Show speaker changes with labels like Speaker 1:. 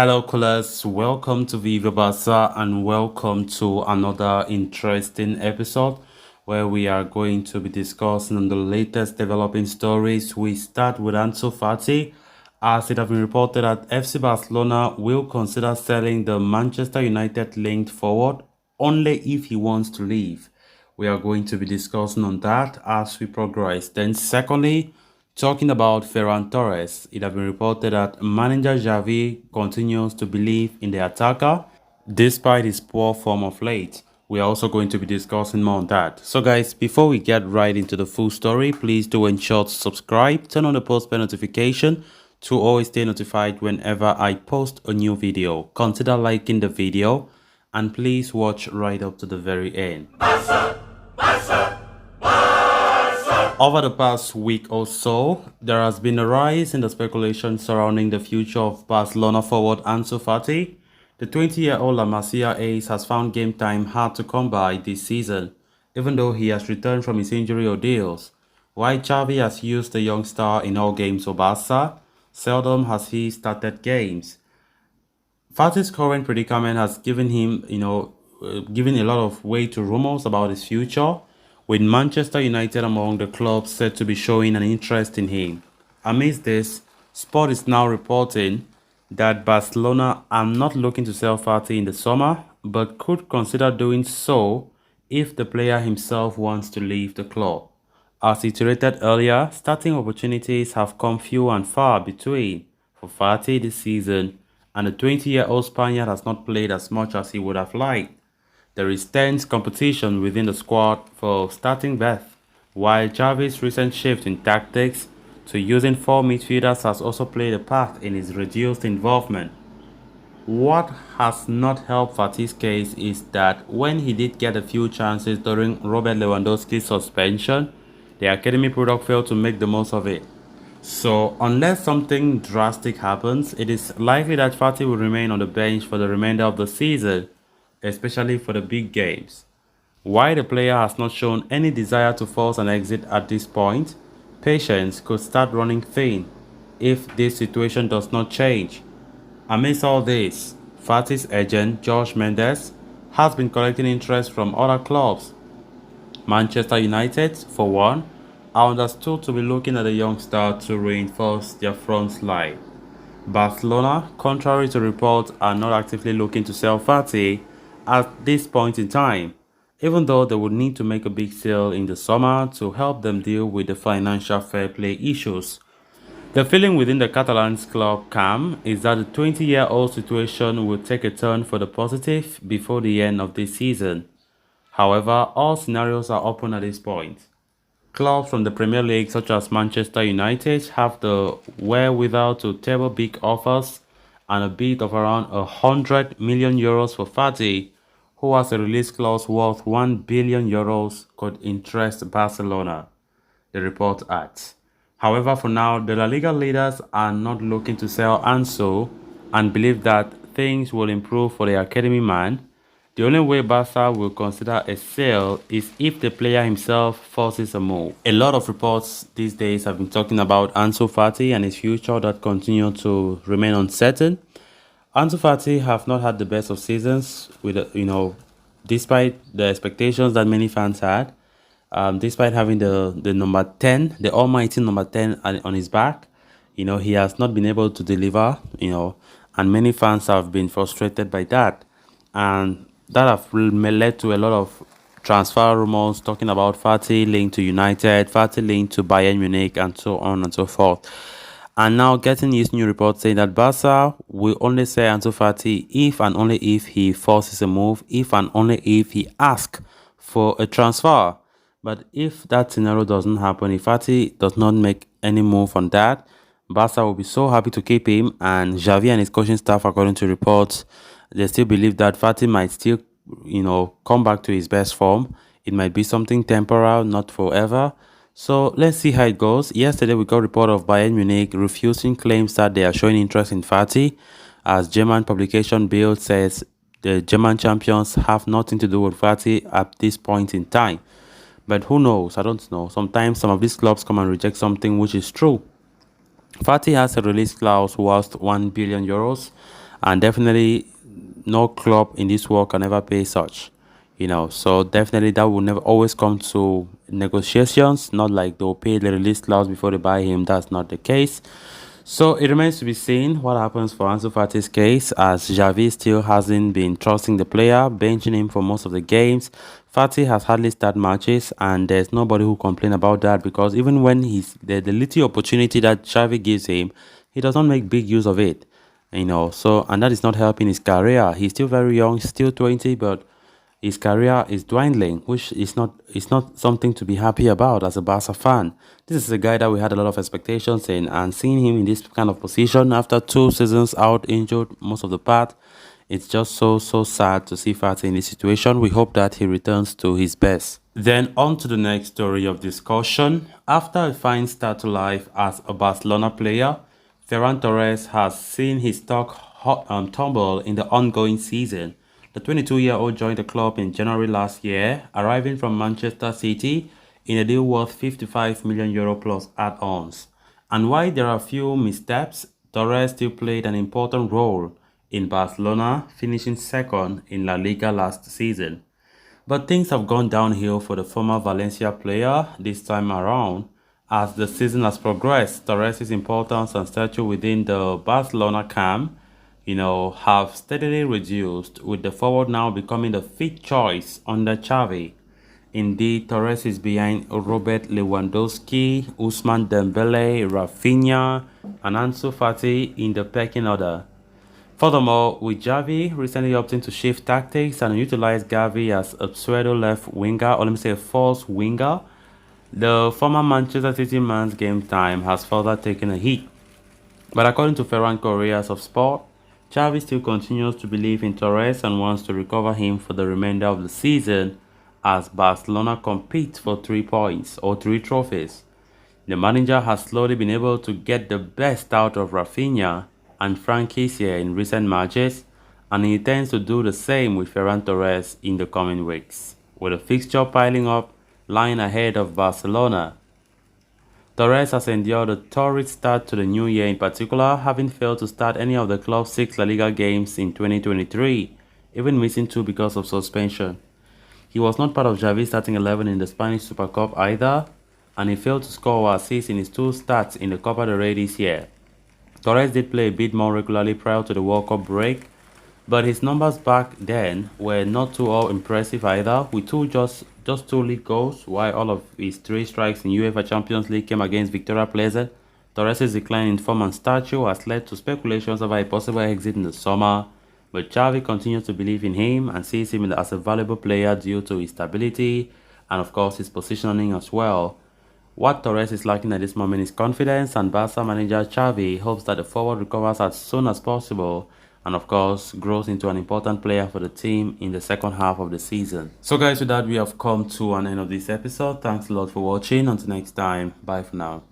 Speaker 1: Hello, callers. Welcome to Viva Barca and welcome to another interesting episode where we are going to be discussing on the latest developing stories. We start with ANSU FATI, as it has been reported that FC Barcelona will consider selling the Manchester United linked forward only if he wants to leave. We are going to be discussing on that as we progress. Then secondly, talking about Ferran Torres, it has been reported that manager Xavi continues to believe in the attacker despite his poor form of late. We are also going to be discussing more on that. So guys, before we get right into the full story, please do ensure to subscribe, turn on the post bell notification to always stay notified whenever I post a new video. Consider liking the video and please watch right up to the very end. Over the past week or so, there has been a rise in the speculation surrounding the future of Barcelona forward ANSU FATI. The 20-year-old La Masia ace has found game time hard to come by this season, even though he has returned from his injury ordeals. While Xavi has used the young star in all games for Barca, seldom has he started games. Fati's current predicament has given him, given a lot of weight to rumors about his future, with Manchester United among the clubs said to be showing an interest in him. Amidst this, Sport is now reporting that Barcelona are not looking to sell Fati in the summer, but could consider doing so if the player himself wants to leave the club. As iterated earlier, starting opportunities have come few and far between for Fati this season, and the 20-year-old Spaniard has not played as much as he would have liked. There is tense competition within the squad for starting depth, while Xavi's recent shift in tactics to using four midfielders has also played a part in his reduced involvement. What has not helped Fati's case is that when he did get a few chances during Robert Lewandowski's suspension, the academy product failed to make the most of it. So, unless something drastic happens, it is likely that Fati will remain on the bench for the remainder of the season, especially for the big games. While the player has not shown any desire to force an exit at this point, patience could start running thin if this situation does not change. Amidst all this, Fati's agent, George Mendes, has been collecting interest from other clubs. Manchester United, for one, are understood to be looking at the young star to reinforce their front line. Barcelona, contrary to reports, are not actively looking to sell Fati at this point in time, even though they would need to make a big sale in the summer to help them deal with the financial fair play issues. The feeling within the Catalans club camp is that the 20-year-old situation will take a turn for the positive before the end of this season. However, all scenarios are open at this point. Clubs from the Premier League such as Manchester United have the wherewithal to table big offers, and a bid of around €100 million for Fati, who has a release clause worth €1 billion, could interest Barcelona, the report adds. However, for now, the La Liga leaders are not looking to sell Ansu and believe that things will improve for the academy man. The only way Barca will consider a sale is if the player himself forces a move. A lot of reports these days have been talking about ANSU FATI and his future that continue to remain uncertain. ANSU FATI have not had the best of seasons, with despite the expectations that many fans had. Despite having the number 10, the almighty number 10 on his back, he has not been able to deliver. And many fans have been frustrated by that, and that have led to a lot of transfer rumors talking about Fati linked to United, Fati linked to Bayern Munich, and so on and so forth. And now getting these new reports saying that Barca will only sell Ansu Fati if and only if he forces a move, if and only if he asks for a transfer. But if that scenario doesn't happen, if Fati does not make any move on that, Barca will be so happy to keep him, and Xavi and his coaching staff, according to reports, they still believe that Fati might still, come back to his best form. It might be something temporal, not forever. So let's see how it goes. Yesterday, we got a report of Bayern Munich refusing claims that they are showing interest in Fati, as German publication Bild says the German champions have nothing to do with Fati at this point in time. But who knows? I don't know. Sometimes some of these clubs come and reject something which is true. Fati has a release clause worth €1 billion, and definitely no club in this world can ever pay such. So definitely that will never always come to negotiations. Not like they'll pay the release clause before they buy him. That's not the case. So it remains to be seen what happens for Ansu Fati's case, as Xavi still hasn't been trusting the player, benching him for most of the games. Fati has hardly started matches, and there's nobody who complain about that, because even when the little opportunity that Xavi gives him, he does not make big use of it. So, and that is not helping his career. He's still very young, still 20, but his career is dwindling, which is not something to be happy about as a Barca fan. This is a guy that we had a lot of expectations in, and seeing him in this kind of position after 2 seasons out injured most of the part, it's just so sad to see Fati in this situation. We hope that he returns to his best. Then on to the next story of discussion. After a fine start to life as a Barcelona player, Ferran Torres has seen his stock tumble in the ongoing season. The 22-year-old joined the club in January last year, arriving from Manchester City in a deal worth €55 million plus add-ons. And while there are a few missteps, Torres still played an important role in Barcelona, finishing second in La Liga last season. But things have gone downhill for the former Valencia player this time around. As the season has progressed, Torres' importance and stature within the Barcelona camp, have steadily reduced, with the forward now becoming the fifth choice under Xavi. Indeed, Torres is behind Robert Lewandowski, Ousmane Dembele, Rafinha, and Ansu Fati in the pecking order. Furthermore, with Xavi recently opting to shift tactics and utilize Gavi as a pseudo left winger, or let me say a false winger, the former Manchester City man's game time has further taken a hit. But according to Ferran Correas of Sport, Xavi still continues to believe in Torres and wants to recover him for the remainder of the season as Barcelona competes for 3 points or 3 trophies. The manager has slowly been able to get the best out of Rafinha and Frankie here in recent matches, and he intends to do the same with Ferran Torres in the coming weeks, with a fixture piling up, lying ahead of Barcelona. Torres has endured a torrid start to the new year, in particular having failed to start any of the club's 6 La Liga games in 2023, even missing 2 because of suspension. He was not part of Xavi's starting 11 in the Spanish Super Cup either, and he failed to score or assist in his 2 starts in the Copa del Rey this year. Torres did play a bit more regularly prior to the World Cup break, but his numbers back then were not too all impressive either, with just 2 league goals, while all of his 3 strikes in UEFA Champions League came against Victoria Plzen. Torres' decline in form and stature has led to speculations about a possible exit in the summer, but Xavi continues to believe in him and sees him as a valuable player due to his stability and of course his positioning as well. What Torres is lacking at this moment is confidence, and Barca manager Xavi hopes that the forward recovers as soon as possible and of course grows into an important player for the team in the second half of the season. So guys, with that we have come to an end of this episode. Thanks a lot for watching. Until next time, bye for now.